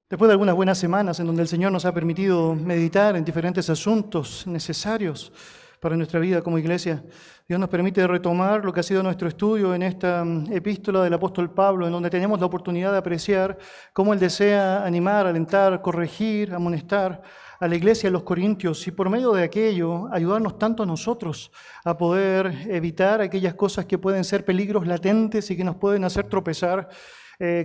Después de algunas buenas semanas en donde el Señor nos ha permitido meditar en diferentes asuntos necesarios para nuestra vida como iglesia, Dios nos permite retomar lo que ha sido nuestro estudio en esta epístola del apóstol Pablo, en donde tenemos la oportunidad de apreciar cómo Él desea animar, alentar, corregir, amonestar a la iglesia de los Corintios y por medio de aquello ayudarnos tanto a nosotros a poder evitar aquellas cosas que pueden ser peligros latentes y que nos pueden hacer tropezar.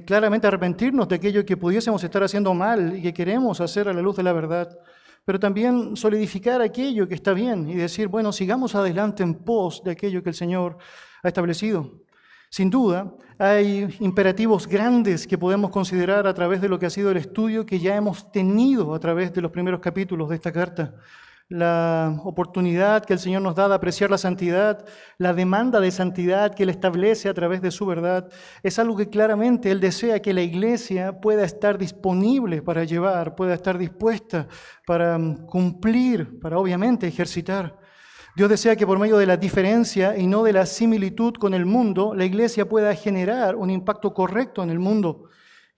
Claramente arrepentirnos de aquello que pudiésemos estar haciendo mal y que queremos hacer a la luz de la verdad, pero también solidificar aquello que está bien y decir, bueno, sigamos adelante en pos de aquello que el Señor ha establecido. Sin duda, hay imperativos grandes que podemos considerar a través de lo que ha sido el estudio que ya hemos tenido a través de los primeros capítulos de esta carta. La oportunidad que el Señor nos da de apreciar la santidad, la demanda de santidad que Él establece a través de su verdad, es algo que claramente Él desea que la iglesia pueda estar disponible para llevar, pueda estar dispuesta para cumplir, para obviamente ejercitar. Dios desea que por medio de la diferencia y no de la similitud con el mundo, la iglesia pueda generar un impacto correcto en el mundo.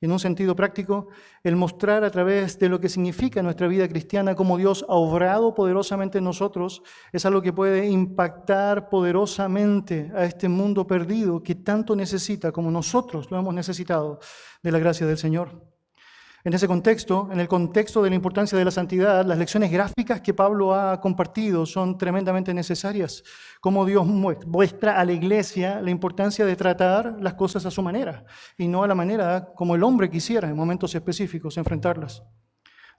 En un sentido práctico, el mostrar a través de lo que significa nuestra vida cristiana cómo Dios ha obrado poderosamente en nosotros es algo que puede impactar poderosamente a este mundo perdido que tanto necesita como nosotros lo hemos necesitado de la gracia del Señor. En ese contexto, en el contexto de la importancia de la santidad, las lecciones gráficas que Pablo ha compartido son tremendamente necesarias. Cómo Dios muestra a la iglesia la importancia de tratar las cosas a su manera y no a la manera como el hombre quisiera en momentos específicos enfrentarlas.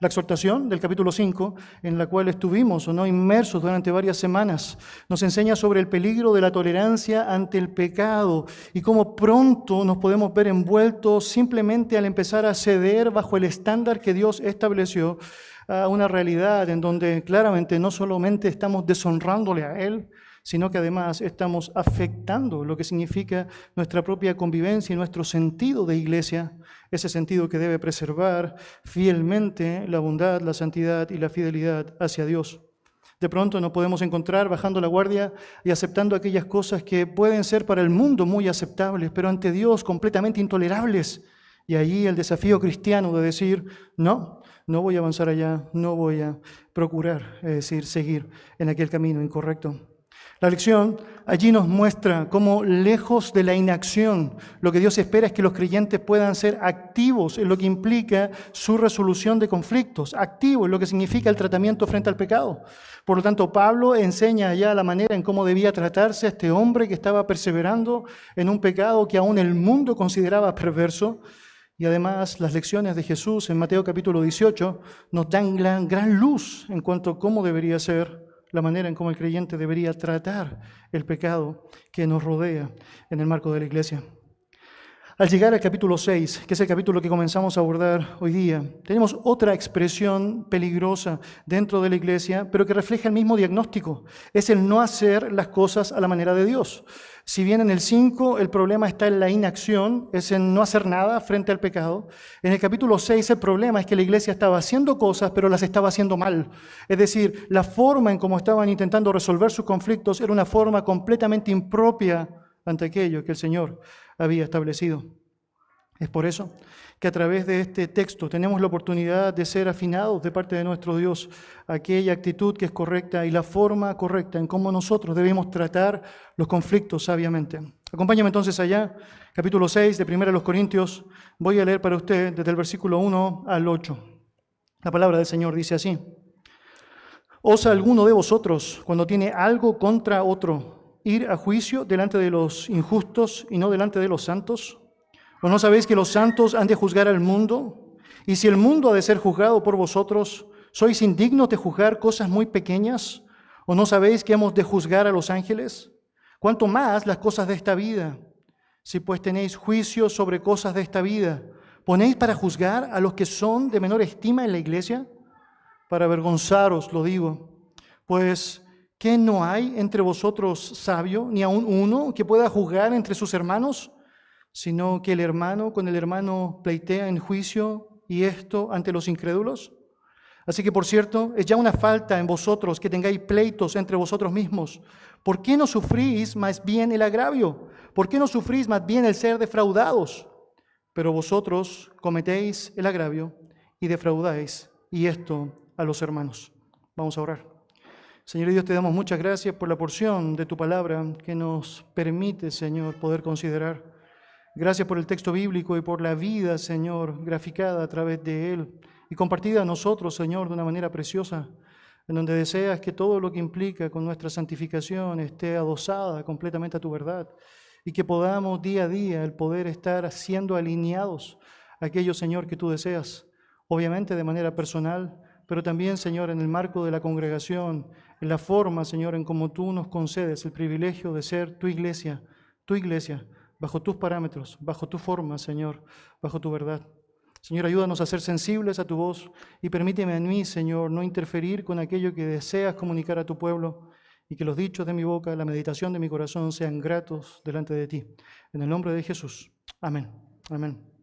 La exhortación del capítulo 5, en la cual estuvimos o no inmersos durante varias semanas, nos enseña sobre el peligro de la tolerancia ante el pecado y cómo pronto nos podemos ver envueltos simplemente al empezar a ceder bajo el estándar que Dios estableció a una realidad en donde claramente no solamente estamos deshonrándole a Él, sino que además estamos afectando lo que significa nuestra propia convivencia y nuestro sentido de iglesia, ese sentido que debe preservar fielmente la bondad, la santidad y la fidelidad hacia Dios. De pronto nos podemos encontrar bajando la guardia y aceptando aquellas cosas que pueden ser para el mundo muy aceptables, pero ante Dios completamente intolerables. Y allí el desafío cristiano de decir, no voy a avanzar allá, no voy a procurar, es decir, seguir en aquel camino incorrecto. La lección allí nos muestra cómo lejos de la inacción, lo que Dios espera es que los creyentes puedan ser activos en lo que implica su resolución de conflictos, activos en lo que significa el tratamiento frente al pecado. Por lo tanto, Pablo enseña allá la manera en cómo debía tratarse a este hombre que estaba perseverando en un pecado que aún el mundo consideraba perverso. Y además las lecciones de Jesús en Mateo capítulo 18 nos dan gran luz en cuanto a cómo debería ser la manera en cómo el creyente debería tratar el pecado que nos rodea en el marco de la iglesia. Al llegar al capítulo 6, que es el capítulo que comenzamos a abordar hoy día, tenemos otra expresión peligrosa dentro de la iglesia, pero que refleja el mismo diagnóstico. Es el no hacer las cosas a la manera de Dios. Si bien en el 5 el problema está en la inacción, es en no hacer nada frente al pecado, en el capítulo 6 el problema es que la iglesia estaba haciendo cosas, pero las estaba haciendo mal. Es decir, la forma en cómo estaban intentando resolver sus conflictos era una forma completamente impropia ante aquello que el Señor había establecido. Es por eso que a través de este texto tenemos la oportunidad de ser afinados de parte de nuestro Dios a aquella actitud que es correcta y la forma correcta en cómo nosotros debemos tratar los conflictos sabiamente. Acompáñame entonces allá, capítulo 6 de 1 Corintios. Voy a leer para usted desde el versículo 1 al 8. La palabra del Señor dice así: ¿Osa alguno de vosotros, cuando tiene algo contra otro, ir a juicio delante de los injustos y no delante de los santos? ¿O no sabéis que los santos han de juzgar al mundo? Y si el mundo ha de ser juzgado por vosotros, ¿sois indignos de juzgar cosas muy pequeñas? ¿O no sabéis que hemos de juzgar a los ángeles? ¿Cuánto más las cosas de esta vida? Si pues tenéis juicio sobre cosas de esta vida, ¿ponéis para juzgar a los que son de menor estima en la iglesia? Para avergonzaros lo digo, pues ¿qué no hay entre vosotros sabio, ni aun uno que pueda juzgar entre sus hermanos? Sino que el hermano con el hermano pleitea en juicio, y esto ante los incrédulos. Así que, por cierto, es ya una falta en vosotros que tengáis pleitos entre vosotros mismos. ¿Por qué no sufrís más bien el agravio? ¿Por qué no sufrís más bien el ser defraudados? Pero vosotros cometéis el agravio y defraudáis, y esto a los hermanos. Vamos a orar. Señor Dios, te damos muchas gracias por la porción de tu palabra que nos permite, Señor, poder considerar. Gracias por el texto bíblico y por la vida, Señor, graficada a través de él y compartida a nosotros, Señor, de una manera preciosa, en donde deseas que todo lo que implica con nuestra santificación esté adosada completamente a tu verdad y que podamos día a día el poder estar siendo alineados a aquello, Señor, que tú deseas, obviamente de manera personal, pero también, Señor, en el marco de la congregación, en la forma, Señor, en cómo tú nos concedes el privilegio de ser tu iglesia, bajo tus parámetros, bajo tu forma, Señor, bajo tu verdad. Señor, ayúdanos a ser sensibles a tu voz y permíteme a mí, Señor, no interferir con aquello que deseas comunicar a tu pueblo y que los dichos de mi boca, la meditación de mi corazón sean gratos delante de ti. En el nombre de Jesús. Amén. Amén.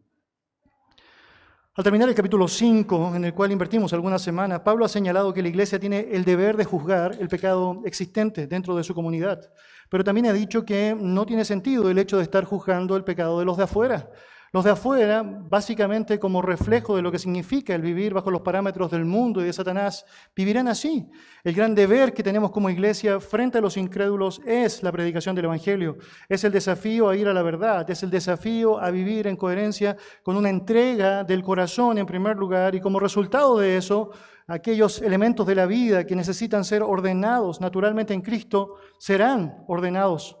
Al terminar el capítulo 5, en el cual invertimos algunas semanas, Pablo ha señalado que la iglesia tiene el deber de juzgar el pecado existente dentro de su comunidad, pero también ha dicho que no tiene sentido el hecho de estar juzgando el pecado de los de afuera. Los de afuera, básicamente como reflejo de lo que significa el vivir bajo los parámetros del mundo y de Satanás, vivirán así. El gran deber que tenemos como iglesia frente a los incrédulos es la predicación del Evangelio. Es el desafío a ir a la verdad, es el desafío a vivir en coherencia con una entrega del corazón en primer lugar y como resultado de eso, aquellos elementos de la vida que necesitan ser ordenados naturalmente en Cristo serán ordenados.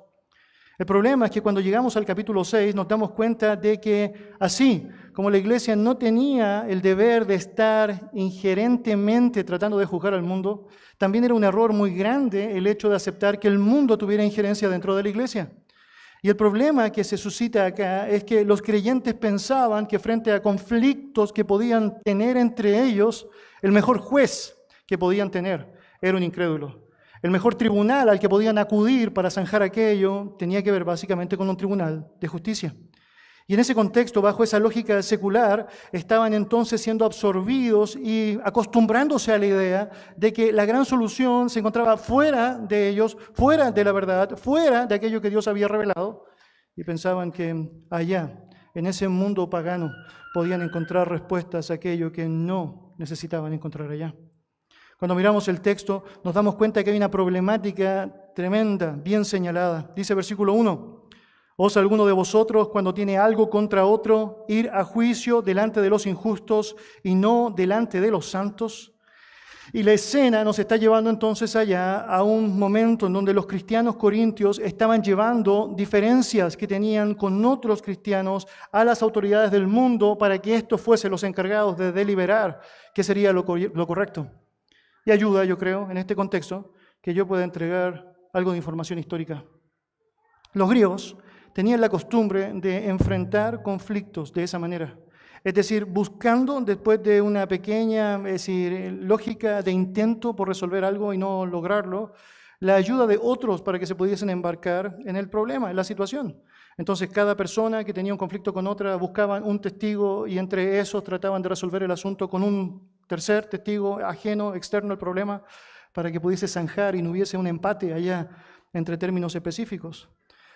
El problema es que cuando llegamos al capítulo 6 nos damos cuenta de que así como la iglesia no tenía el deber de estar injerentemente tratando de juzgar al mundo, también era un error muy grande el hecho de aceptar que el mundo tuviera injerencia dentro de la iglesia. Y el problema que se suscita acá es que los creyentes pensaban que frente a conflictos que podían tener entre ellos, el mejor juez que podían tener era un incrédulo. El mejor tribunal al que podían acudir para zanjar aquello tenía que ver básicamente con un tribunal de justicia. Y en ese contexto, bajo esa lógica secular, estaban entonces siendo absorbidos y acostumbrándose a la idea de que la gran solución se encontraba fuera de ellos, fuera de la verdad, fuera de aquello que Dios había revelado, y pensaban que allá, en ese mundo pagano, podían encontrar respuestas a aquello que no necesitaban encontrar allá. Cuando miramos el texto, nos damos cuenta que hay una problemática tremenda, bien señalada. Dice versículo 1, ¿osa alguno de vosotros, cuando tiene algo contra otro, ir a juicio delante de los injustos y no delante de los santos? Y la escena nos está llevando entonces allá a un momento en donde los cristianos corintios estaban llevando diferencias que tenían con otros cristianos a las autoridades del mundo para que estos fuesen los encargados de deliberar qué sería lo correcto. Y ayuda, yo creo, en este contexto, que yo pueda entregar algo de información histórica. Los griegos tenían la costumbre de enfrentar conflictos de esa manera. Es decir, buscando, después de una pequeña lógica de intento por resolver algo y no lograrlo, la ayuda de otros para que se pudiesen embarcar en el problema, en la situación. Entonces, cada persona que tenía un conflicto con otra buscaban un testigo y entre esos trataban de resolver el asunto con un tercer testigo ajeno, externo al problema, para que pudiese zanjar y no hubiese un empate allá entre términos específicos.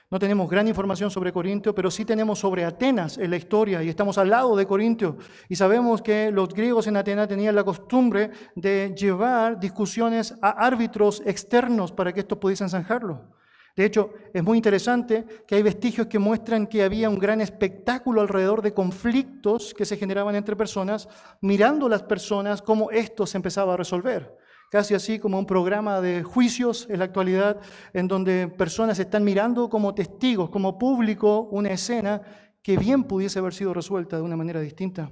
No tenemos gran información sobre Corintio, pero sí tenemos sobre Atenas en la historia y estamos al lado de Corintio. Y sabemos que los griegos en Atenas tenían la costumbre de llevar discusiones a árbitros externos para que estos pudiesen zanjarlo. De hecho, es muy interesante que hay vestigios que muestran que había un gran espectáculo alrededor de conflictos que se generaban entre personas, mirando las personas cómo esto se empezaba a resolver. Casi así como un programa de juicios en la actualidad, en donde personas están mirando como testigos, como público, una escena que bien pudiese haber sido resuelta de una manera distinta.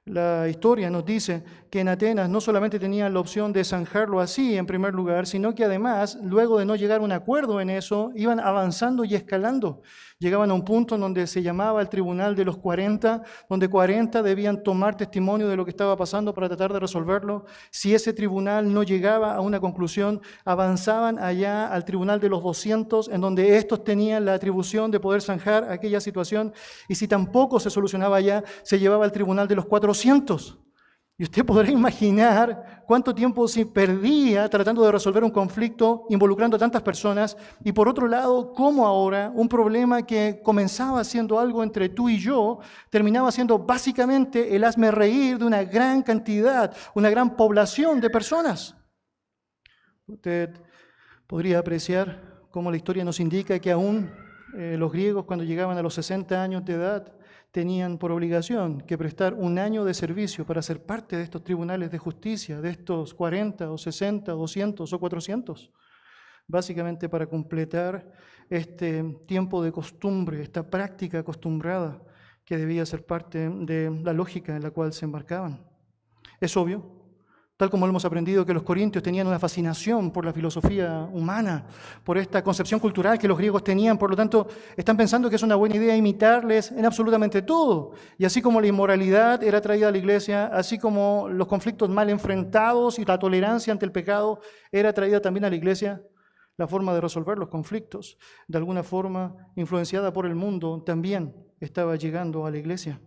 La historia nos dice que en Atenas no solamente tenían la opción de zanjarlo así en primer lugar, sino que además, luego de no llegar a un acuerdo en eso, iban avanzando y escalando. Llegaban a un punto en donde se llamaba el Tribunal de los 40, donde 40 debían tomar testimonio de lo que estaba pasando para tratar de resolverlo. Si ese tribunal no llegaba a una conclusión, avanzaban allá al Tribunal de los 200, en donde estos tenían la atribución de poder zanjar aquella situación. Y si tampoco se solucionaba allá, se llevaba al Tribunal de los 400. Y usted podrá imaginar cuánto tiempo se perdía tratando de resolver un conflicto involucrando a tantas personas. Y por otro lado, cómo ahora un problema que comenzaba siendo algo entre tú y yo, terminaba siendo básicamente el hazmerreír de una gran cantidad, una gran población de personas. Usted podría apreciar cómo la historia nos indica que aún los griegos, cuando llegaban a los 60 años de edad, tenían por obligación que prestar un año de servicio para ser parte de estos tribunales de justicia, de estos 40 o 60, 200 o 400, básicamente para completar este tiempo de costumbre, esta práctica acostumbrada que debía ser parte de la lógica en la cual se embarcaban. Es obvio, tal como lo hemos aprendido, que los corintios tenían una fascinación por la filosofía humana, por esta concepción cultural que los griegos tenían, por lo tanto, están pensando que es una buena idea imitarles en absolutamente todo. Y así como la inmoralidad era traída a la iglesia, así como los conflictos mal enfrentados y la tolerancia ante el pecado era traída también a la iglesia, la forma de resolver los conflictos, de alguna forma influenciada por el mundo, también estaba llegando a la iglesia.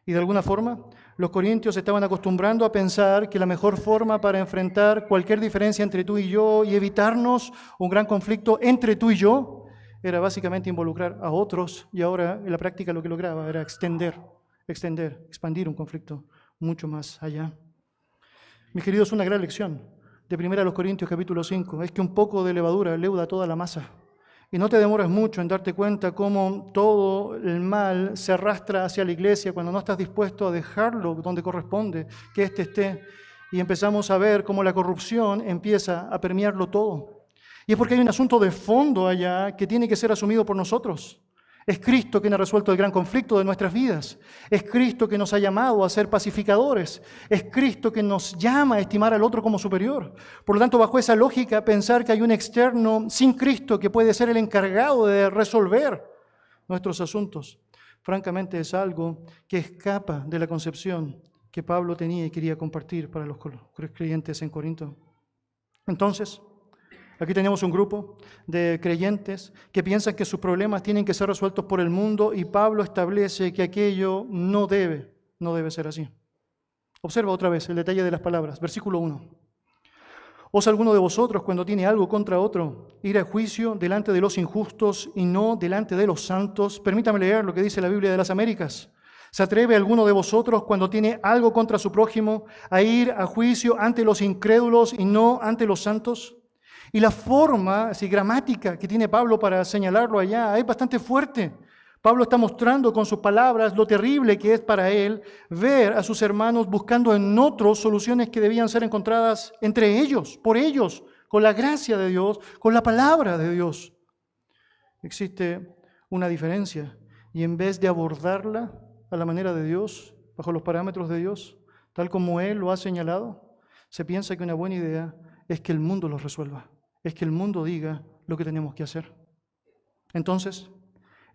Y de alguna forma, los corintios estaban acostumbrando a pensar que la mejor forma para enfrentar cualquier diferencia entre tú y yo y evitarnos un gran conflicto entre tú y yo era básicamente involucrar a otros, y ahora en la práctica lo que lograba era expandir un conflicto mucho más allá. Mis queridos, una gran lección de 1 Corintios capítulo 5 es que un poco de levadura leuda toda la masa. Y no te demoras mucho en darte cuenta cómo todo el mal se arrastra hacia la iglesia cuando no estás dispuesto a dejarlo donde corresponde, que éste esté. Y empezamos a ver cómo la corrupción empieza a permearlo todo. Y es porque hay un asunto de fondo allá que tiene que ser asumido por nosotros. Es Cristo quien ha resuelto el gran conflicto de nuestras vidas. Es Cristo que nos ha llamado a ser pacificadores. Es Cristo que nos llama a estimar al otro como superior. Por lo tanto, bajo esa lógica, pensar que hay un externo sin Cristo que puede ser el encargado de resolver nuestros asuntos, francamente es algo que escapa de la concepción que Pablo tenía y quería compartir para los creyentes en Corinto. Entonces, aquí tenemos un grupo de creyentes que piensan que sus problemas tienen que ser resueltos por el mundo, y Pablo establece que aquello no debe ser así. Observa otra vez el detalle de las palabras. Versículo 1. ¿Osa alguno de vosotros, cuando tiene algo contra otro, ir a juicio delante de los injustos y no delante de los santos? Permítame leer lo que dice la Biblia de las Américas. ¿Se atreve alguno de vosotros, cuando tiene algo contra su prójimo, a ir a juicio ante los incrédulos y no ante los santos? Y la forma, así, gramática que tiene Pablo para señalarlo allá es bastante fuerte. Pablo está mostrando con sus palabras lo terrible que es para él ver a sus hermanos buscando en otros soluciones que debían ser encontradas entre ellos, por ellos, con la gracia de Dios, con la palabra de Dios. Existe una diferencia, y en vez de abordarla a la manera de Dios, bajo los parámetros de Dios, tal como Él lo ha señalado, se piensa que una buena idea es que el mundo los resuelva. Es que el mundo diga lo que tenemos que hacer. Entonces,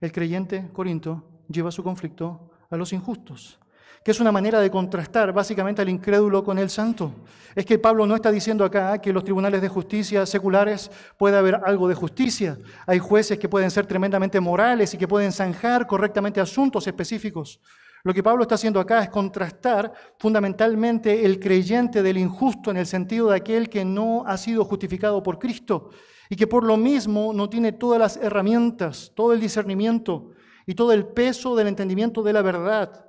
el creyente Corinto lleva su conflicto a los injustos, que es una manera de contrastar básicamente al incrédulo con el santo. Es que Pablo no está diciendo acá que en los tribunales de justicia seculares puede haber algo de justicia. Hay jueces que pueden ser tremendamente morales y que pueden zanjar correctamente asuntos específicos. Lo que Pablo está haciendo acá es contrastar fundamentalmente el creyente del injusto en el sentido de aquel que no ha sido justificado por Cristo y que por lo mismo no tiene todas las herramientas, todo el discernimiento y todo el peso del entendimiento de la verdad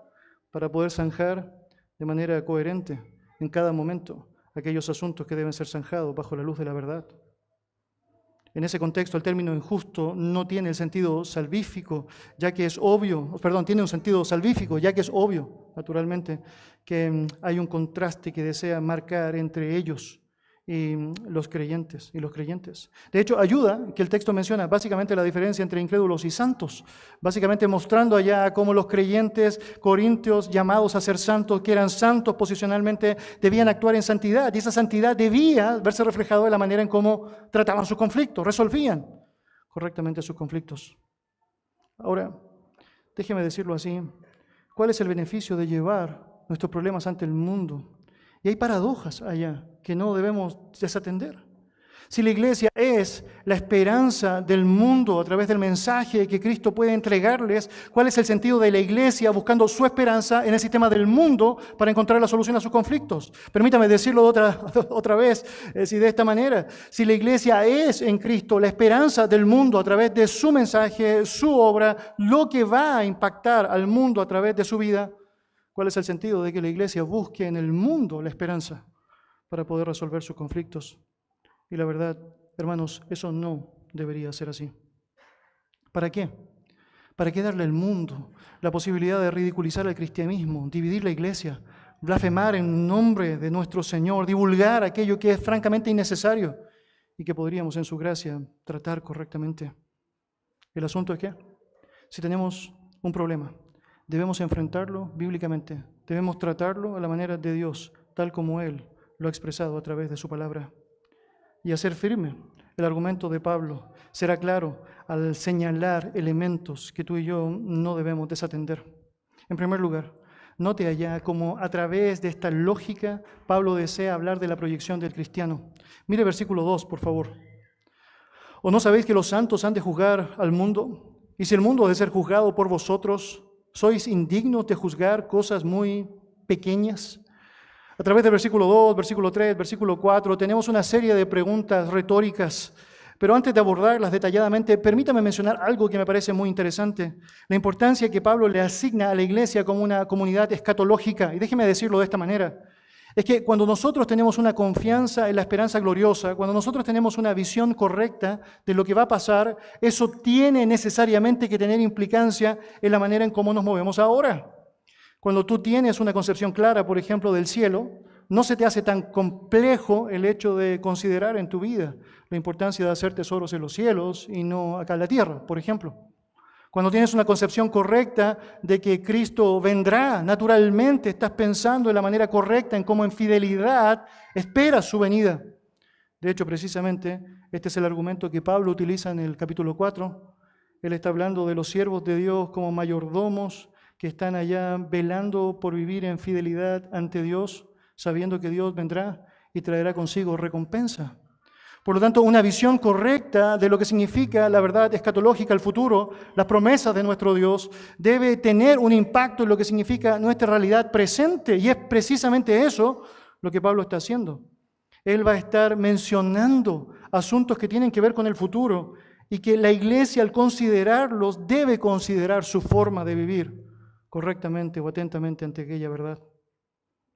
para poder zanjar de manera coherente en cada momento aquellos asuntos que deben ser zanjados bajo la luz de la verdad. En ese contexto, el término injusto no tiene el sentido salvífico, ya que es obvio, tiene un sentido salvífico, ya que es obvio, naturalmente, que hay un contraste que desea marcar entre ellos y los creyentes. De hecho, ayuda que el texto menciona básicamente la diferencia entre incrédulos y santos, básicamente mostrando allá cómo los creyentes corintios llamados a ser santos, que eran santos posicionalmente, debían actuar en santidad, y esa santidad debía verse reflejada en la manera en cómo trataban sus conflictos, resolvían correctamente sus conflictos. Ahora, déjeme decirlo así, ¿cuál es el beneficio de llevar nuestros problemas ante el mundo? Y hay paradojas allá que no debemos desatender. Si la iglesia es la esperanza del mundo a través del mensaje que Cristo puede entregarles, ¿cuál es el sentido de la iglesia buscando su esperanza en el sistema del mundo para encontrar la solución a sus conflictos? Permítame decirlo otra vez, de esta manera. Si la iglesia es en Cristo la esperanza del mundo a través de su mensaje, su obra, lo que va a impactar al mundo a través de su vida, ¿cuál es el sentido de que la iglesia busque en el mundo la esperanza para poder resolver sus conflictos? Y la verdad, hermanos, eso no debería ser así. ¿Para qué? ¿Para qué darle al mundo la posibilidad de ridiculizar el cristianismo, dividir la iglesia, blasfemar en nombre de nuestro Señor, divulgar aquello que es francamente innecesario y que podríamos en su gracia tratar correctamente? El asunto es que si tenemos un problema, debemos enfrentarlo bíblicamente, debemos tratarlo a la manera de Dios, tal como Él lo ha expresado a través de su palabra. Y hacer firme el argumento de Pablo será claro al señalar elementos que tú y yo no debemos desatender. En primer lugar, note allá cómo a través de esta lógica Pablo desea hablar de la proyección del cristiano. Mire versículo 2, por favor. ¿O no sabéis que los santos han de juzgar al mundo? Y si el mundo ha de ser juzgado por vosotros, ¿sois indignos de juzgar cosas muy pequeñas? A través del versículo 2, versículo 3, versículo 4, tenemos una serie de preguntas retóricas, pero antes de abordarlas detalladamente, permítame mencionar algo que me parece muy interesante, la importancia que Pablo le asigna a la iglesia como una comunidad escatológica, y déjeme decirlo de esta manera, es que cuando nosotros tenemos una confianza en la esperanza gloriosa, cuando nosotros tenemos una visión correcta de lo que va a pasar, eso tiene necesariamente que tener implicancia en la manera en cómo nos movemos ahora. Cuando tú tienes una concepción clara, por ejemplo, del cielo, no se te hace tan complejo el hecho de considerar en tu vida la importancia de hacer tesoros en los cielos y no acá en la tierra, por ejemplo. Cuando tienes una concepción correcta de que Cristo vendrá, naturalmente estás pensando de la manera correcta en cómo en fidelidad esperas su venida. De hecho, precisamente, este es el argumento que Pablo utiliza en el capítulo 4. Él está hablando de los siervos de Dios como mayordomos que están allá velando por vivir en fidelidad ante Dios, sabiendo que Dios vendrá y traerá consigo recompensa. Por lo tanto, una visión correcta de lo que significa la verdad escatológica, el futuro, las promesas de nuestro Dios, debe tener un impacto en lo que significa nuestra realidad presente. Y es precisamente eso lo que Pablo está haciendo. Él va a estar mencionando asuntos que tienen que ver con el futuro y que la iglesia, al considerarlos, debe considerar su forma de vivir correctamente o atentamente ante aquella verdad.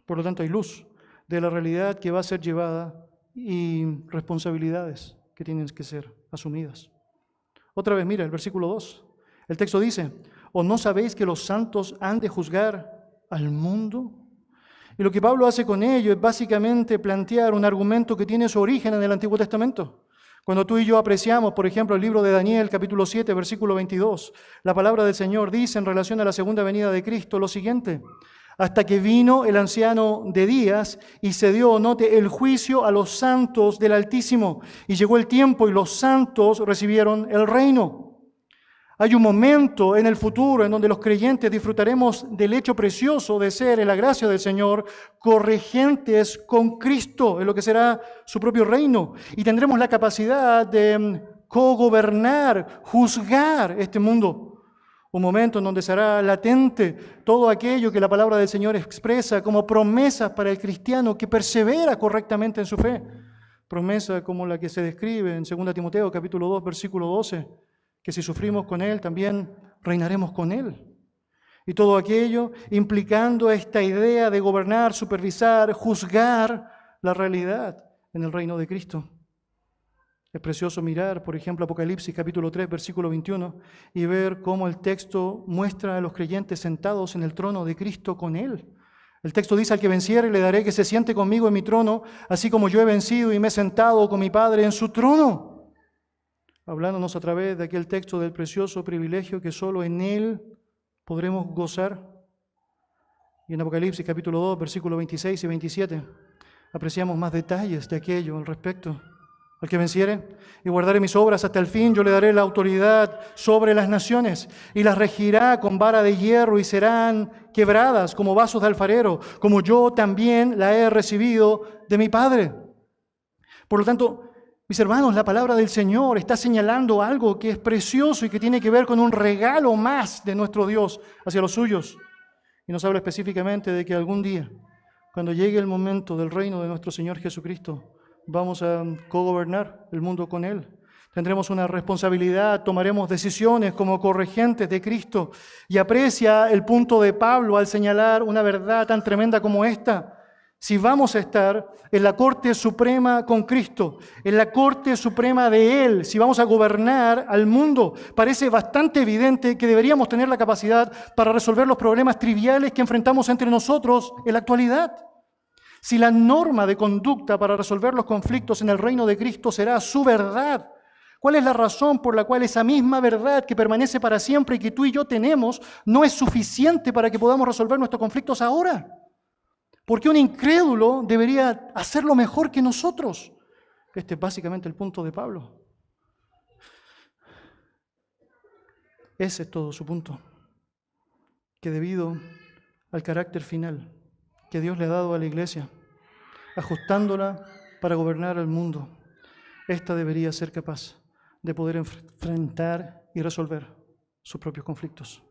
Por lo tanto, hay luz de la realidad que va a ser llevada y responsabilidades que tienen que ser asumidas. Otra vez, mira el versículo 2. El texto dice, ¿o no sabéis que los santos han de juzgar al mundo? Y lo que Pablo hace con ello es básicamente plantear un argumento que tiene su origen en el Antiguo Testamento. Cuando tú y yo apreciamos, por ejemplo, el libro de Daniel, capítulo 7, versículo 22, la palabra del Señor dice en relación a la segunda venida de Cristo lo siguiente: hasta que vino el anciano de días y se dio, note, el juicio a los santos del Altísimo. Y llegó el tiempo y los santos recibieron el reino. Hay un momento en el futuro en donde los creyentes disfrutaremos del hecho precioso de ser, en la gracia del Señor, corregentes con Cristo, en lo que será su propio reino. Y tendremos la capacidad de cogobernar, juzgar este mundo. Un momento en donde será latente todo aquello que la palabra del Señor expresa como promesas para el cristiano que persevera correctamente en su fe. Promesa como la que se describe en 2 Timoteo capítulo 2, versículo 12, que si sufrimos con Él, también reinaremos con Él. Y todo aquello implicando esta idea de gobernar, supervisar, juzgar la realidad en el reino de Cristo. Es precioso mirar, por ejemplo, Apocalipsis capítulo 3, versículo 21, y ver cómo el texto muestra a los creyentes sentados en el trono de Cristo con Él. El texto dice, al que venciere le daré que se siente conmigo en mi trono, así como yo he vencido y me he sentado con mi Padre en su trono. Hablándonos a través de aquel texto del precioso privilegio que solo en Él podremos gozar. Y en Apocalipsis capítulo 2, versículos 26 y 27, apreciamos más detalles de aquello al respecto. Al que venciere y guardare mis obras hasta el fin, yo le daré la autoridad sobre las naciones y las regirá con vara de hierro y serán quebradas como vasos de alfarero, como yo también la he recibido de mi Padre. Por lo tanto, Mis hermanos, la palabra del Señor está señalando algo que es precioso y que tiene que ver con un regalo más de nuestro Dios hacia los suyos. Y nos habla específicamente de que algún día, cuando llegue el momento del reino de nuestro Señor Jesucristo, vamos a cogobernar el mundo con Él. Tendremos una responsabilidad, tomaremos decisiones como corregentes de Cristo. Y aprecia el punto de Pablo al señalar una verdad tan tremenda como esta. Si vamos a estar en la Corte Suprema con Cristo, en la Corte Suprema de Él, si vamos a gobernar al mundo, parece bastante evidente que deberíamos tener la capacidad para resolver los problemas triviales que enfrentamos entre nosotros en la actualidad. Si la norma de conducta para resolver los conflictos en el reino de Cristo será su verdad, ¿cuál es la razón por la cual esa misma verdad que permanece para siempre y que tú y yo tenemos no es suficiente para que podamos resolver nuestros conflictos ahora? ¿Por qué un incrédulo debería hacerlo mejor que nosotros? Este es básicamente el punto de Pablo. Ese es todo su punto. Que debido al carácter final que Dios le ha dado a la iglesia, ajustándola para gobernar el mundo, esta debería ser capaz de poder enfrentar y resolver sus propios conflictos.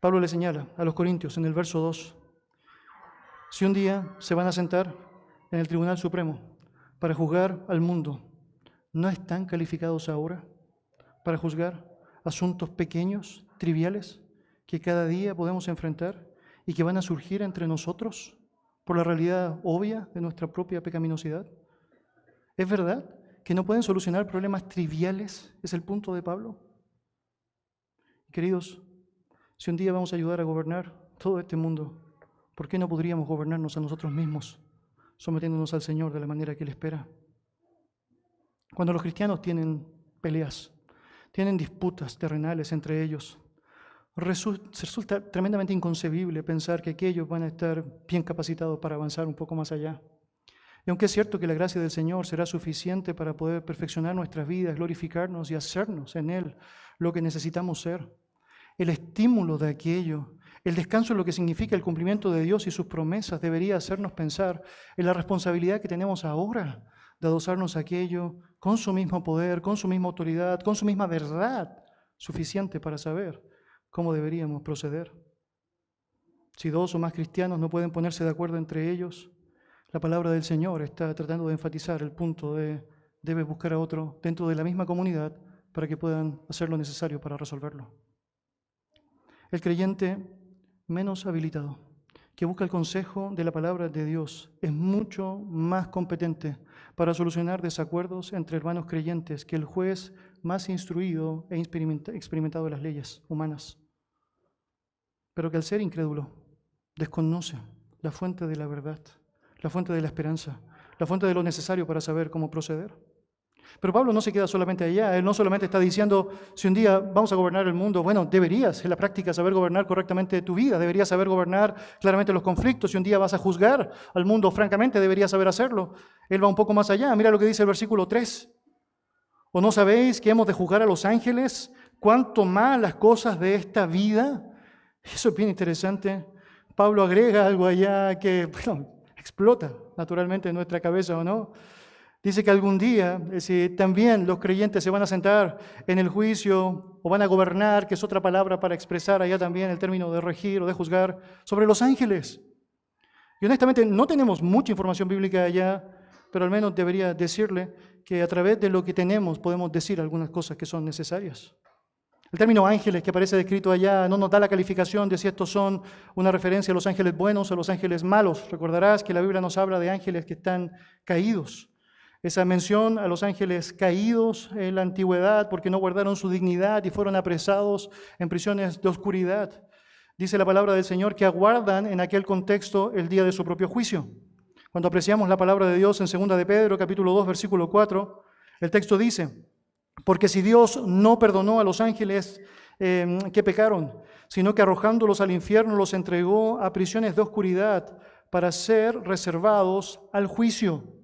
Pablo le señala a los Corintios en el verso 2, si un día se van a sentar en el Tribunal Supremo para juzgar al mundo, ¿no están calificados ahora para juzgar asuntos pequeños, triviales, que cada día podemos enfrentar y que van a surgir entre nosotros por la realidad obvia de nuestra propia pecaminosidad? ¿Es verdad que no pueden solucionar problemas triviales? Es el punto de Pablo. Queridos, si un día vamos a ayudar a gobernar todo este mundo, ¿por qué no podríamos gobernarnos a nosotros mismos, sometiéndonos al Señor de la manera que Él espera? Cuando los cristianos tienen peleas, tienen disputas terrenales entre ellos, resulta tremendamente inconcebible pensar que aquellos van a estar bien capacitados para avanzar un poco más allá. Y aunque es cierto que la gracia del Señor será suficiente para poder perfeccionar nuestras vidas, glorificarnos y hacernos en Él lo que necesitamos ser, el estímulo de aquello, el descanso en lo que significa el cumplimiento de Dios y sus promesas debería hacernos pensar en la responsabilidad que tenemos ahora de adosarnos a aquello con su mismo poder, con su misma autoridad, con su misma verdad suficiente para saber cómo deberíamos proceder. Si dos o más cristianos no pueden ponerse de acuerdo entre ellos, la palabra del Señor está tratando de enfatizar el punto de debes buscar a otro dentro de la misma comunidad para que puedan hacer lo necesario para resolverlo. El creyente menos habilitado, que busca el consejo de la palabra de Dios, es mucho más competente para solucionar desacuerdos entre hermanos creyentes que el juez más instruido e experimentado de las leyes humanas. Pero que al ser incrédulo, desconoce la fuente de la verdad, la fuente de la esperanza, la fuente de lo necesario para saber cómo proceder. Pero Pablo no se queda solamente allá. Él no solamente está diciendo, si un día vamos a gobernar el mundo, bueno, deberías en la práctica saber gobernar correctamente tu vida, deberías saber gobernar claramente los conflictos. Si un día vas a juzgar al mundo, francamente, deberías saber hacerlo. Él va un poco más allá. Mira lo que dice el versículo 3. ¿O no sabéis que hemos de juzgar a los ángeles? ¿Cuánto más las cosas de esta vida? Eso es bien interesante. Pablo agrega algo allá que, bueno, explota naturalmente en nuestra cabeza, ¿o no? Dice que algún día también los creyentes se van a sentar en el juicio o van a gobernar, que es otra palabra para expresar allá también el término de regir o de juzgar, sobre los ángeles. Y honestamente no tenemos mucha información bíblica allá, pero al menos debería decirle que a través de lo que tenemos podemos decir algunas cosas que son necesarias. El término ángeles que aparece descrito allá no nos da la calificación de si estos son una referencia a los ángeles buenos o a los ángeles malos. Recordarás que la Biblia nos habla de ángeles que están caídos. Esa mención a los ángeles caídos en la antigüedad porque no guardaron su dignidad y fueron apresados en prisiones de oscuridad. Dice la palabra del Señor que aguardan en aquel contexto el día de su propio juicio. Cuando apreciamos la palabra de Dios en 2 de Pedro, capítulo 2, versículo 4, el texto dice, porque si Dios no perdonó a los ángeles que pecaron, sino que arrojándolos al infierno los entregó a prisiones de oscuridad para ser reservados al juicio.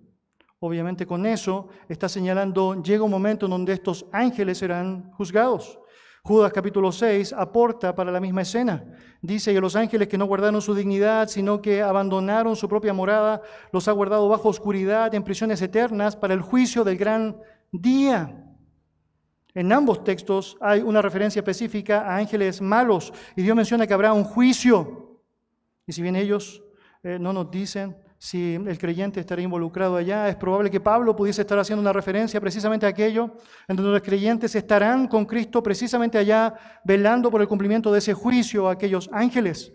Obviamente con eso está señalando, llega un momento en donde estos ángeles serán juzgados. Judas capítulo 6 aporta para la misma escena. Dice que los ángeles que no guardaron su dignidad, sino que abandonaron su propia morada, los ha guardado bajo oscuridad en prisiones eternas para el juicio del gran día. En ambos textos hay una referencia específica a ángeles malos y Dios menciona que habrá un juicio. Y si bien ellos no nos dicen si el creyente estará involucrado allá, es probable que Pablo pudiese estar haciendo una referencia precisamente a aquello, en donde los creyentes estarán con Cristo precisamente allá, velando por el cumplimiento de ese juicio a aquellos ángeles.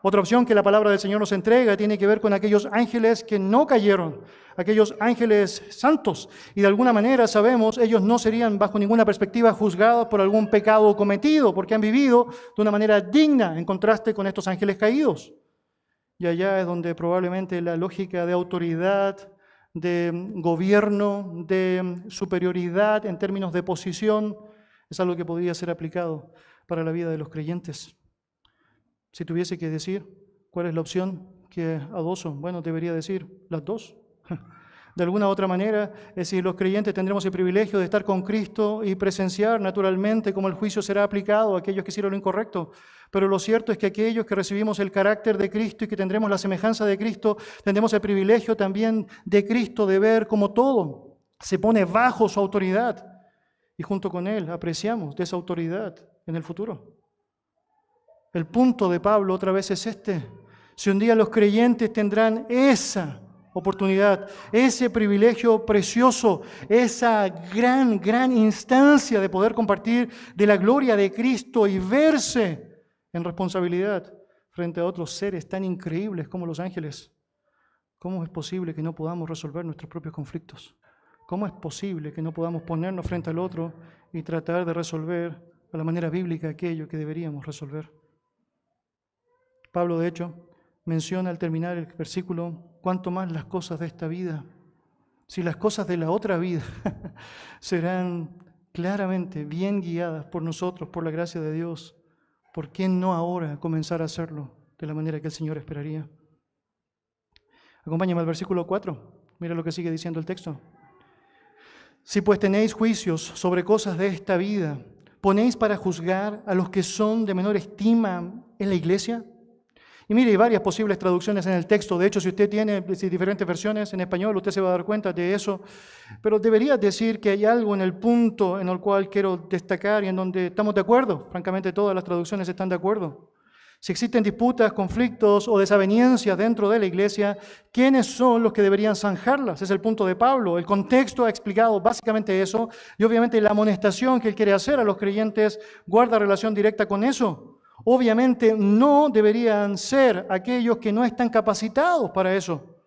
Otra opción que la palabra del Señor nos entrega tiene que ver con aquellos ángeles que no cayeron, aquellos ángeles santos. Y de alguna manera sabemos, ellos no serían bajo ninguna perspectiva juzgados por algún pecado cometido, porque han vivido de una manera digna en contraste con estos ángeles caídos. Y allá es donde probablemente la lógica de autoridad, de gobierno, de superioridad en términos de posición, es algo que podría ser aplicado para la vida de los creyentes. Si tuviese que decir cuál es la opción que adoso, bueno, debería decir las dos. De alguna u otra manera, es decir, los creyentes tendremos el privilegio de estar con Cristo y presenciar naturalmente cómo el juicio será aplicado a aquellos que hicieron lo incorrecto. Pero lo cierto es que aquellos que recibimos el carácter de Cristo y que tendremos la semejanza de Cristo, tendremos el privilegio también de Cristo de ver cómo todo se pone bajo su autoridad. Y junto con Él apreciamos de esa autoridad en el futuro. El punto de Pablo otra vez es este. Si un día los creyentes tendrán esa oportunidad, ese privilegio precioso, esa gran instancia de poder compartir de la gloria de Cristo y verse en responsabilidad frente a otros seres tan increíbles como los ángeles, ¿cómo es posible que no podamos resolver nuestros propios conflictos? ¿Cómo es posible que no podamos ponernos frente al otro y tratar de resolver de la manera bíblica aquello que deberíamos resolver? Pablo, de hecho, menciona al terminar el versículo, cuánto más las cosas de esta vida. Si las cosas de la otra vida serán claramente bien guiadas por nosotros, por la gracia de Dios, ¿por qué no ahora comenzar a hacerlo de la manera que el Señor esperaría? Acompáñame al versículo 4. Mira lo que sigue diciendo el texto. Si pues tenéis juicios sobre cosas de esta vida, ¿ponéis para juzgar a los que son de menor estima en la iglesia? Y mire, hay varias posibles traducciones en el texto. De hecho, si usted tiene diferentes versiones en español, usted se va a dar cuenta de eso. Pero debería decir que hay algo en el punto en el cual quiero destacar y en donde estamos de acuerdo. Francamente, todas las traducciones están de acuerdo. Si existen disputas, conflictos o desavenencias dentro de la iglesia, ¿quiénes son los que deberían zanjarlas? Es el punto de Pablo. El contexto ha explicado básicamente eso. Y obviamente la amonestación que él quiere hacer a los creyentes guarda relación directa con eso. Obviamente no deberían ser aquellos que no están capacitados para eso,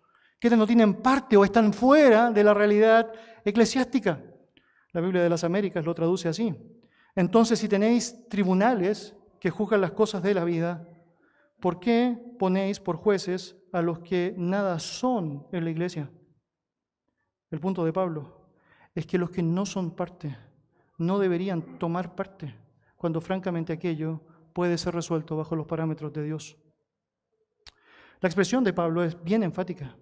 que no tienen parte o están fuera de la realidad eclesiástica. La Biblia de las Américas lo traduce así. Entonces, si tenéis tribunales que juzgan las cosas de la vida, ¿por qué ponéis por jueces a los que nada son en la iglesia? El punto de Pablo es que los que no son parte no deberían tomar parte, cuando francamente aquello puede ser resuelto bajo los parámetros de Dios. La expresión de Pablo es bien enfática,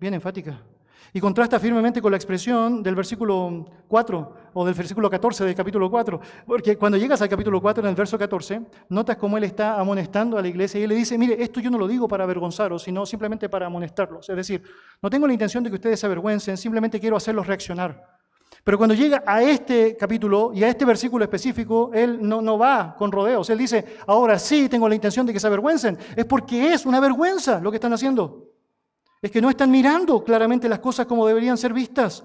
y contrasta firmemente con la expresión del versículo 4 o del versículo 14 del capítulo 4, porque cuando llegas al capítulo 4, en el verso 14, notas cómo él está amonestando a la iglesia y él le dice, mire, esto yo no lo digo para avergonzaros, sino simplemente para amonestarlos. Es decir, no tengo la intención de que ustedes se avergüencen, simplemente quiero hacerlos reaccionar. Pero cuando llega a este capítulo y a este versículo específico, él no va con rodeos. Él dice, ahora sí tengo la intención de que se avergüencen. Es porque es una vergüenza lo que están haciendo. Es que no están mirando claramente las cosas como deberían ser vistas.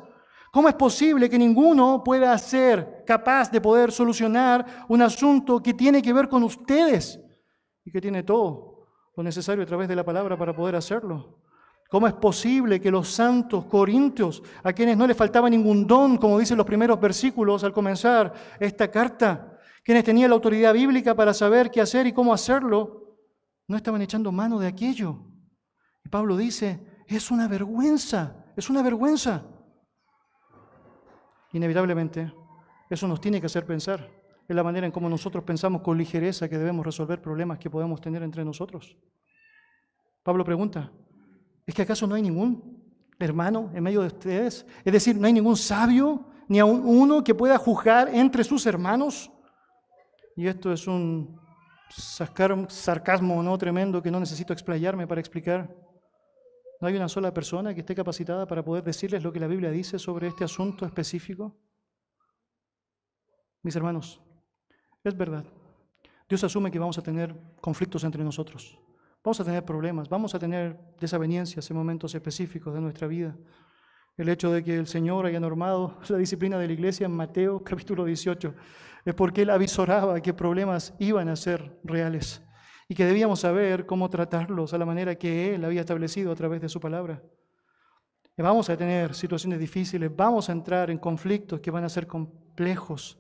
¿Cómo es posible que ninguno pueda ser capaz de poder solucionar un asunto que tiene que ver con ustedes y que tiene todo lo necesario a través de la palabra para poder hacerlo? ¿Cómo es posible que los santos corintios, a quienes no les faltaba ningún don, como dicen los primeros versículos al comenzar esta carta, quienes tenían la autoridad bíblica para saber qué hacer y cómo hacerlo, no estaban echando mano de aquello? Y Pablo dice, es una vergüenza. Inevitablemente, eso nos tiene que hacer pensar en la manera en cómo nosotros pensamos con ligereza que debemos resolver problemas que podemos tener entre nosotros. Pablo pregunta, ¿es que acaso no hay ningún hermano en medio de ustedes? Es decir, ¿no hay ningún sabio ni aun uno que pueda juzgar entre sus hermanos. Y esto es un sarcasmo no tremendo que no necesito explayarme para explicar. ¿No hay una sola persona que esté capacitada para poder decirles lo que la Biblia dice sobre este asunto específico? Mis hermanos, es verdad. Dios asume que vamos a tener conflictos entre nosotros. Vamos a tener problemas, vamos a tener desavenencias en momentos específicos de nuestra vida. El hecho de que el Señor haya normado la disciplina de la iglesia en Mateo capítulo 18 es porque Él avisoraba que problemas iban a ser reales y que debíamos saber cómo tratarlos a la manera que Él había establecido a través de su palabra. Vamos a tener situaciones difíciles, vamos a entrar en conflictos que van a ser complejos.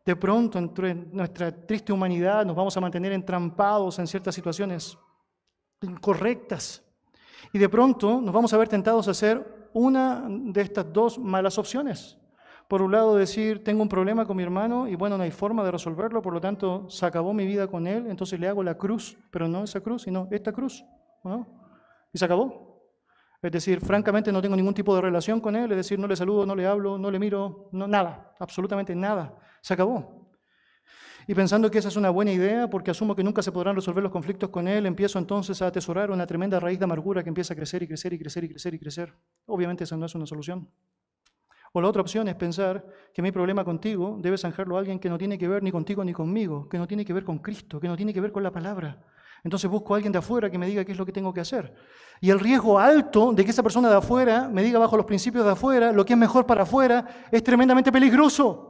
De pronto, entre nuestra triste humanidad, nos vamos a mantener entrampados en ciertas situaciones incorrectas. Y de pronto nos vamos a ver tentados a hacer una de estas dos malas opciones. Por un lado, decir, tengo un problema con mi hermano y bueno, no hay forma de resolverlo, por lo tanto, se acabó mi vida con él, entonces le hago la cruz, pero no esa cruz, sino esta cruz, ¿no? Y se acabó. Es decir, francamente no tengo ningún tipo de relación con él, es decir, no le saludo, no le hablo, no le miro, no, nada, absolutamente nada. Se acabó. Y pensando que esa es una buena idea, porque asumo que nunca se podrán resolver los conflictos con él, empiezo entonces a atesorar una tremenda raíz de amargura que empieza a crecer y crecer y crecer y crecer y crecer. Obviamente esa no es una solución. O la otra opción es pensar que mi problema contigo debe zanjarlo a alguien que no tiene que ver ni contigo ni conmigo, que no tiene que ver con Cristo, que no tiene que ver con la palabra. Entonces busco a alguien de afuera que me diga qué es lo que tengo que hacer. Y el riesgo alto de que esa persona de afuera me diga bajo los principios de afuera lo que es mejor para afuera es tremendamente peligroso.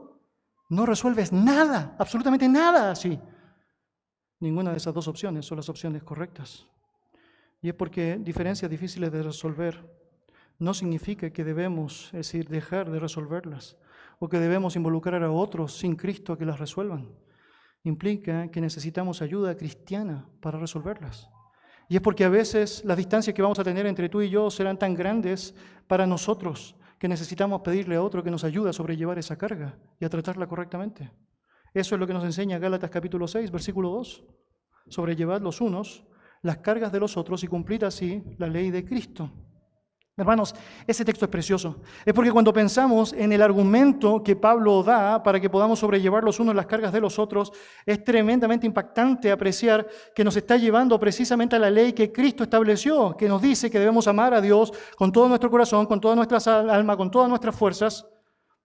No resuelves nada, absolutamente nada así. Ninguna de esas dos opciones son las opciones correctas. Y es porque diferencias difíciles de resolver no significa que debemos, es decir, dejar de resolverlas o que debemos involucrar a otros sin Cristo a que las resuelvan. Implica que necesitamos ayuda cristiana para resolverlas. Y es porque a veces las distancias que vamos a tener entre tú y yo serán tan grandes para nosotros que necesitamos pedirle a otro que nos ayude a sobrellevar esa carga y a tratarla correctamente. Eso es lo que nos enseña Gálatas capítulo 6, versículo 2. Sobrellevad los unos las cargas de los otros y cumplid así la ley de Cristo. Hermanos, ese texto es precioso. Es porque cuando pensamos en el argumento que Pablo da para que podamos sobrellevar los unos las cargas de los otros, es tremendamente impactante apreciar que nos está llevando precisamente a la ley que Cristo estableció, que nos dice que debemos amar a Dios con todo nuestro corazón, con toda nuestra alma, con todas nuestras fuerzas,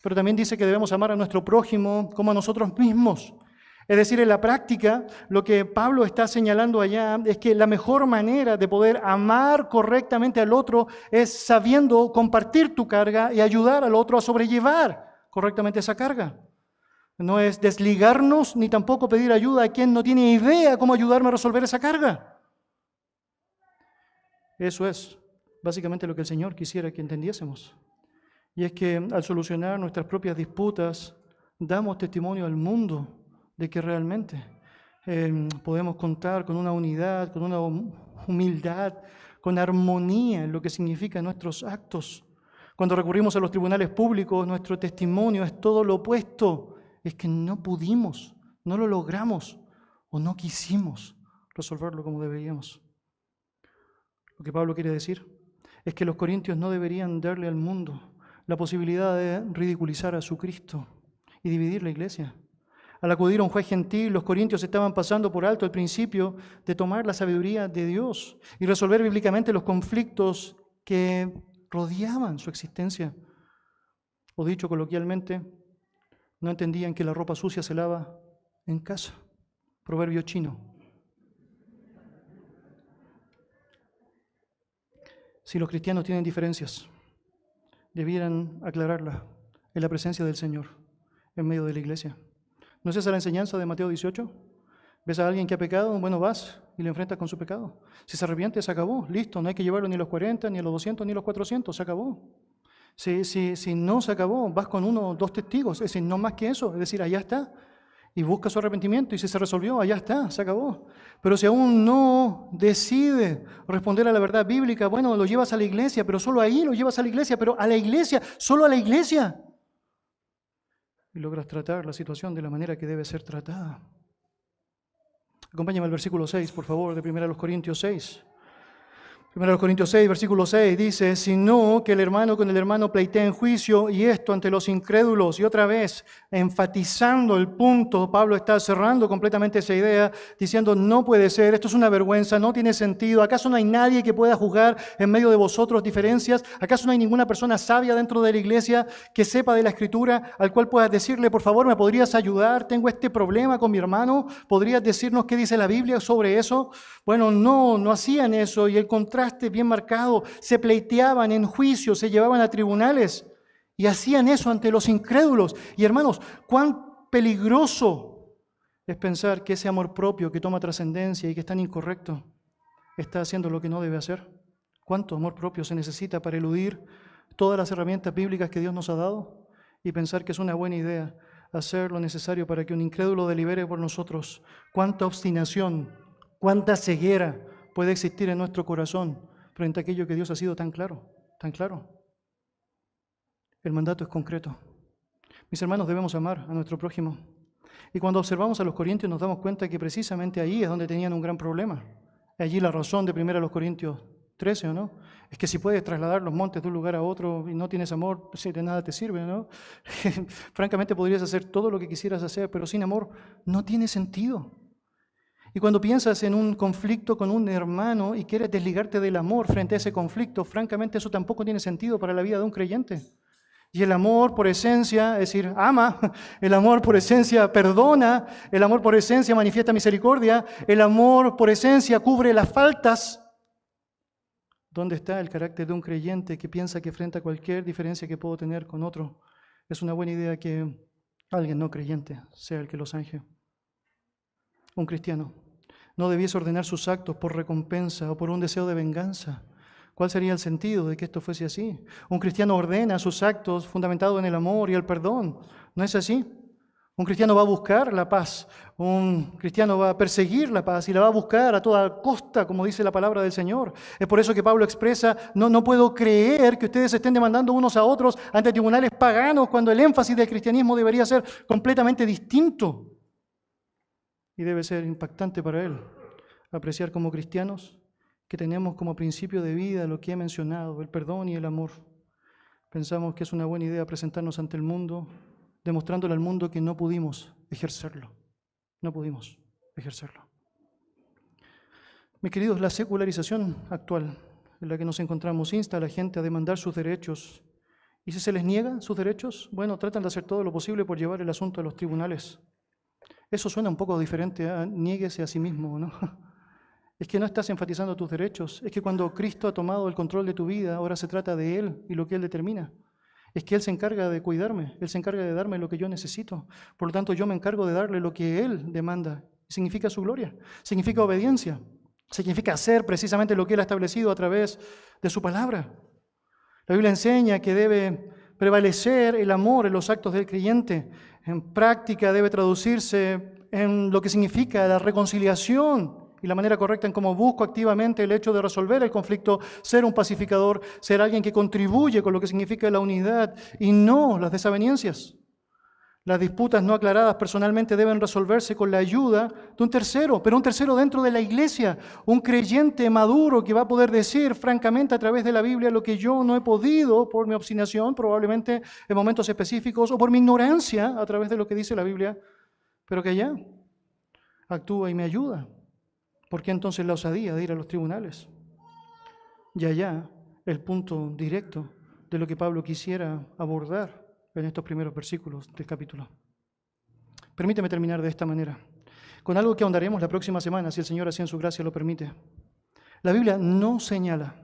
pero también dice que debemos amar a nuestro prójimo como a nosotros mismos. Es decir, en la práctica, lo que Pablo está señalando allá es que la mejor manera de poder amar correctamente al otro es sabiendo compartir tu carga y ayudar al otro a sobrellevar correctamente esa carga. No es desligarnos ni tampoco pedir ayuda a quien no tiene idea cómo ayudarme a resolver esa carga. Eso es básicamente lo que el Señor quisiera que entendiésemos. Y es que al solucionar nuestras propias disputas, damos testimonio al mundo de que realmente podemos contar con una unidad, con una humildad, con armonía en lo que significan nuestros actos. Cuando recurrimos a los tribunales públicos, nuestro testimonio es todo lo opuesto. Es que no pudimos, no lo logramos o no quisimos resolverlo como deberíamos. Lo que Pablo quiere decir es que los corintios no deberían darle al mundo la posibilidad de ridiculizar a su Cristo y dividir la iglesia. Al acudir a un juez gentil, los corintios estaban pasando por alto el principio de tomar la sabiduría de Dios y resolver bíblicamente los conflictos que rodeaban su existencia. O dicho coloquialmente, no entendían que la ropa sucia se lava en casa. Proverbio chino. Si los cristianos tienen diferencias, debieran aclararlas en la presencia del Señor, en medio de la iglesia. ¿No es esa la enseñanza de Mateo 18? ¿Ves a alguien que ha pecado? Bueno, vas y le enfrentas con su pecado. Si se arrepiente, se acabó. Listo, no hay que llevarlo ni a los 40, ni a los 200, ni a los 400. Se acabó. Si no se acabó, vas con uno o dos testigos. Es decir, no más que eso. Es decir, allá está. Y busca su arrepentimiento. Y si se resolvió, allá está, se acabó. Pero si aún no decide responder a la verdad bíblica, bueno, lo llevas a la iglesia, pero solo ahí lo llevas a la iglesia, pero a la iglesia, solo a la iglesia. Y logras tratar la situación de la manera que debe ser tratada. Acompáñame al versículo 6, por favor, de 1 Corintios 6. 1 Corintios 6, versículo 6 dice, sino que el hermano con el hermano pleitea en juicio y esto ante los incrédulos. Y otra vez, enfatizando el punto, Pablo está cerrando completamente esa idea, diciendo, no puede ser, esto es una vergüenza, no tiene sentido. ¿Acaso no hay nadie que pueda juzgar en medio de vosotros diferencias? ¿Acaso no hay ninguna persona sabia dentro de la iglesia que sepa de la Escritura, al cual puedas decirle, por favor, ¿me podrías ayudar? Tengo este problema con mi hermano, ¿podrías decirnos qué dice la Biblia sobre eso? Bueno, no hacían eso, y el contraste bien marcado, se pleiteaban en juicio, se llevaban a tribunales y hacían eso ante los incrédulos. Y hermanos, cuán peligroso es pensar que ese amor propio que toma trascendencia y que es tan incorrecto está haciendo lo que no debe hacer. ¿Cuánto amor propio se necesita para eludir todas las herramientas bíblicas que Dios nos ha dado y pensar que es una buena idea hacer lo necesario para que un incrédulo delibere por nosotros? ¿Cuánta obstinación, cuánta ceguera puede existir en nuestro corazón frente a aquello que Dios ha sido tan claro, tan claro? El mandato es concreto. Mis hermanos, debemos amar a nuestro prójimo. Y cuando observamos a los corintios nos damos cuenta que precisamente ahí es donde tenían un gran problema. Allí la razón de 1 Corintios 13, ¿o no? Es que si puedes trasladar los montes de un lugar a otro y no tienes amor, pues de nada te sirve, ¿no? Francamente podrías hacer todo lo que quisieras hacer, pero sin amor no tiene sentido. Y cuando piensas en un conflicto con un hermano y quieres desligarte del amor frente a ese conflicto, francamente eso tampoco tiene sentido para la vida de un creyente. Y el amor por esencia, es decir, ama, el amor por esencia perdona, el amor por esencia manifiesta misericordia, el amor por esencia cubre las faltas. ¿Dónde está el carácter de un creyente que piensa que frente a cualquier diferencia que puedo tener con otro, es una buena idea que alguien no creyente sea el que lo zanje? Un cristiano no debiese ordenar sus actos por recompensa o por un deseo de venganza. ¿Cuál sería el sentido de que esto fuese así? Un cristiano ordena sus actos fundamentados en el amor y el perdón. ¿No es así? Un cristiano va a buscar la paz. Un cristiano va a perseguir la paz y la va a buscar a toda costa, como dice la palabra del Señor. Es por eso que Pablo expresa, no puedo creer que ustedes estén demandando unos a otros ante tribunales paganos cuando el énfasis del cristianismo debería ser completamente distinto. Y debe ser impactante para él apreciar como cristianos que tenemos como principio de vida lo que he mencionado, el perdón y el amor. Pensamos que es una buena idea presentarnos ante el mundo, demostrándole al mundo que no pudimos ejercerlo. No pudimos ejercerlo. Mis queridos, la secularización actual en la que nos encontramos insta a la gente a demandar sus derechos. Y si se les niega sus derechos, bueno, tratan de hacer todo lo posible por llevar el asunto a los tribunales. Eso suena un poco diferente a niéguese a sí mismo, ¿no? Es que no estás enfatizando tus derechos. Es que cuando Cristo ha tomado el control de tu vida, ahora se trata de Él y lo que Él determina. Es que Él se encarga de cuidarme, Él se encarga de darme lo que yo necesito. Por lo tanto, yo me encargo de darle lo que Él demanda. Significa su gloria, significa obediencia, significa hacer precisamente lo que Él ha establecido a través de su palabra. La Biblia enseña que debe prevalecer el amor en los actos del creyente. En práctica debe traducirse en lo que significa la reconciliación y la manera correcta en cómo busco activamente el hecho de resolver el conflicto, ser un pacificador, ser alguien que contribuye con lo que significa la unidad y no las desavenencias. Las disputas no aclaradas personalmente deben resolverse con la ayuda de un tercero, pero un tercero dentro de la iglesia, un creyente maduro que va a poder decir francamente a través de la Biblia lo que yo no he podido por mi obstinación, probablemente en momentos específicos, o por mi ignorancia a través de lo que dice la Biblia, pero que allá actúa y me ayuda. ¿Por qué entonces la osadía de ir a los tribunales? Y allá el punto directo de lo que Pablo quisiera abordar en estos primeros versículos del capítulo. Permíteme terminar de esta manera, con algo que ahondaremos la próxima semana, si el Señor así en su gracia lo permite. La Biblia no señala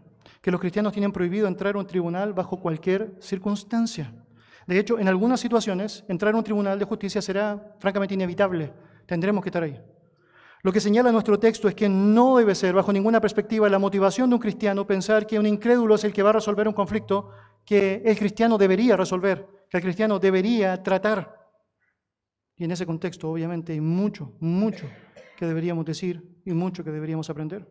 que los cristianos tienen prohibido entrar a un tribunal bajo cualquier circunstancia. De hecho, en algunas situaciones, entrar a un tribunal de justicia será francamente inevitable. Tendremos que estar ahí. Lo que señala nuestro texto es que no debe ser, bajo ninguna perspectiva, la motivación de un cristiano pensar que un incrédulo es el que va a resolver un conflicto que el cristiano debería resolver, que el cristiano debería tratar. Y en ese contexto, obviamente, hay mucho que deberíamos decir y mucho que deberíamos aprender.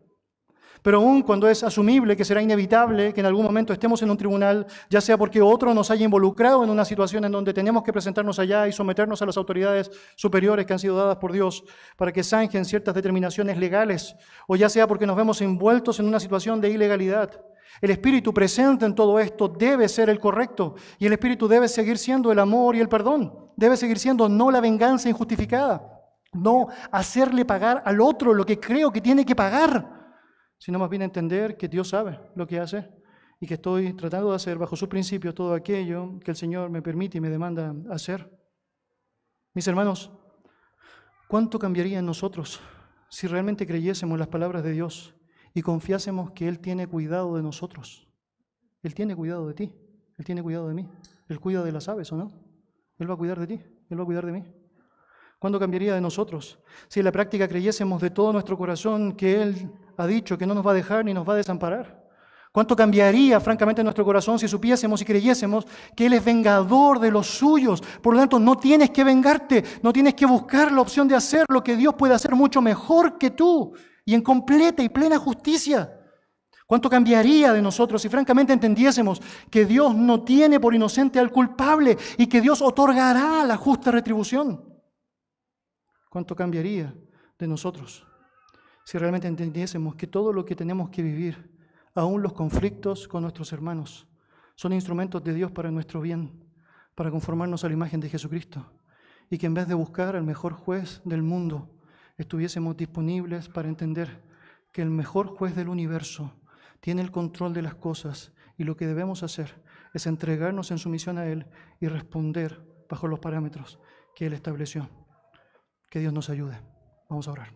Pero aún cuando es asumible que será inevitable que en algún momento estemos en un tribunal, ya sea porque otro nos haya involucrado en una situación en donde tenemos que presentarnos allá y someternos a las autoridades superiores que han sido dadas por Dios para que zanjen ciertas determinaciones legales, o ya sea porque nos vemos envueltos en una situación de ilegalidad, el espíritu presente en todo esto debe ser el correcto, y el espíritu debe seguir siendo el amor y el perdón, debe seguir siendo no la venganza injustificada, no hacerle pagar al otro lo que creo que tiene que pagar, sino más bien entender que Dios sabe lo que hace y que estoy tratando de hacer bajo sus principios todo aquello que el Señor me permite y me demanda hacer. Mis hermanos, ¿cuánto cambiaría en nosotros si realmente creyésemos las palabras de Dios y confiásemos que Él tiene cuidado de nosotros? Él tiene cuidado de ti, Él tiene cuidado de mí, Él cuida de las aves, ¿o no? Él va a cuidar de ti, Él va a cuidar de mí. ¿Cuándo cambiaría de nosotros si en la práctica creyésemos de todo nuestro corazón que Él ha dicho que no nos va a dejar ni nos va a desamparar? ¿Cuánto cambiaría francamente nuestro corazón si supiésemos y creyésemos que Él es vengador de los suyos? Por lo tanto, no tienes que vengarte, no tienes que buscar la opción de hacer lo que Dios puede hacer mucho mejor que tú y en completa y plena justicia. ¿Cuánto cambiaría de nosotros si francamente entendiésemos que Dios no tiene por inocente al culpable y que Dios otorgará la justa retribución? ¿Cuánto cambiaría de nosotros si realmente entendiésemos que todo lo que tenemos que vivir, aún los conflictos con nuestros hermanos, son instrumentos de Dios para nuestro bien, para conformarnos a la imagen de Jesucristo, y que en vez de buscar al mejor juez del mundo, estuviésemos disponibles para entender que el mejor juez del universo tiene el control de las cosas y lo que debemos hacer es entregarnos en sumisión a Él y responder bajo los parámetros que Él estableció? Que Dios nos ayude. Vamos a orar.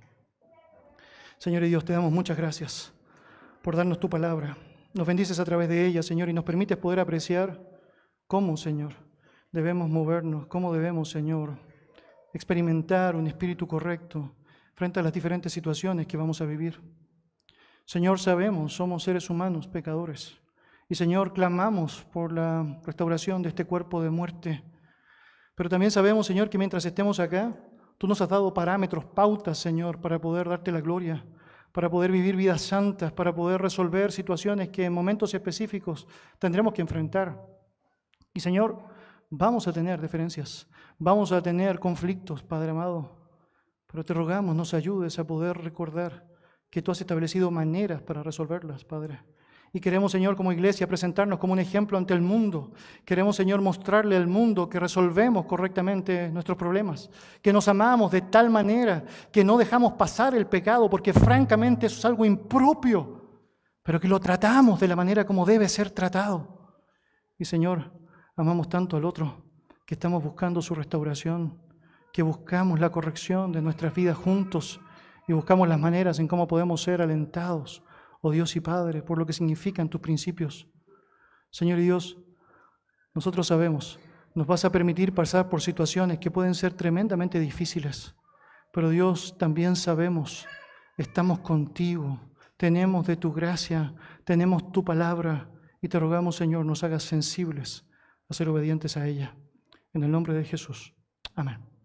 Señor y Dios, te damos muchas gracias por darnos tu palabra. Nos bendices a través de ella, Señor, y nos permites poder apreciar cómo, Señor, debemos movernos, cómo debemos, Señor, experimentar un espíritu correcto frente a las diferentes situaciones que vamos a vivir. Señor, sabemos, somos seres humanos, pecadores. Y, Señor, clamamos por la restauración de este cuerpo de muerte. Pero también sabemos, Señor, que mientras estemos acá, tú nos has dado parámetros, pautas, Señor, para poder darte la gloria, para poder vivir vidas santas, para poder resolver situaciones que en momentos específicos tendremos que enfrentar. Y, Señor, vamos a tener diferencias, vamos a tener conflictos, Padre amado, pero te rogamos, nos ayudes a poder recordar que tú has establecido maneras para resolverlas, Padre. Y queremos, Señor, como iglesia, presentarnos como un ejemplo ante el mundo. Queremos, Señor, mostrarle al mundo que resolvemos correctamente nuestros problemas, que nos amamos de tal manera que no dejamos pasar el pecado, porque francamente eso es algo impropio, pero que lo tratamos de la manera como debe ser tratado. Y, Señor, amamos tanto al otro que estamos buscando su restauración, que buscamos la corrección de nuestras vidas juntos y buscamos las maneras en cómo podemos ser alentados, oh Dios y Padre, por lo que significan tus principios. Señor y Dios, nosotros sabemos, nos vas a permitir pasar por situaciones que pueden ser tremendamente difíciles, pero Dios, también sabemos, estamos contigo, tenemos de tu gracia, tenemos tu palabra, y te rogamos, Señor, nos hagas sensibles a ser obedientes a ella. En el nombre de Jesús. Amén.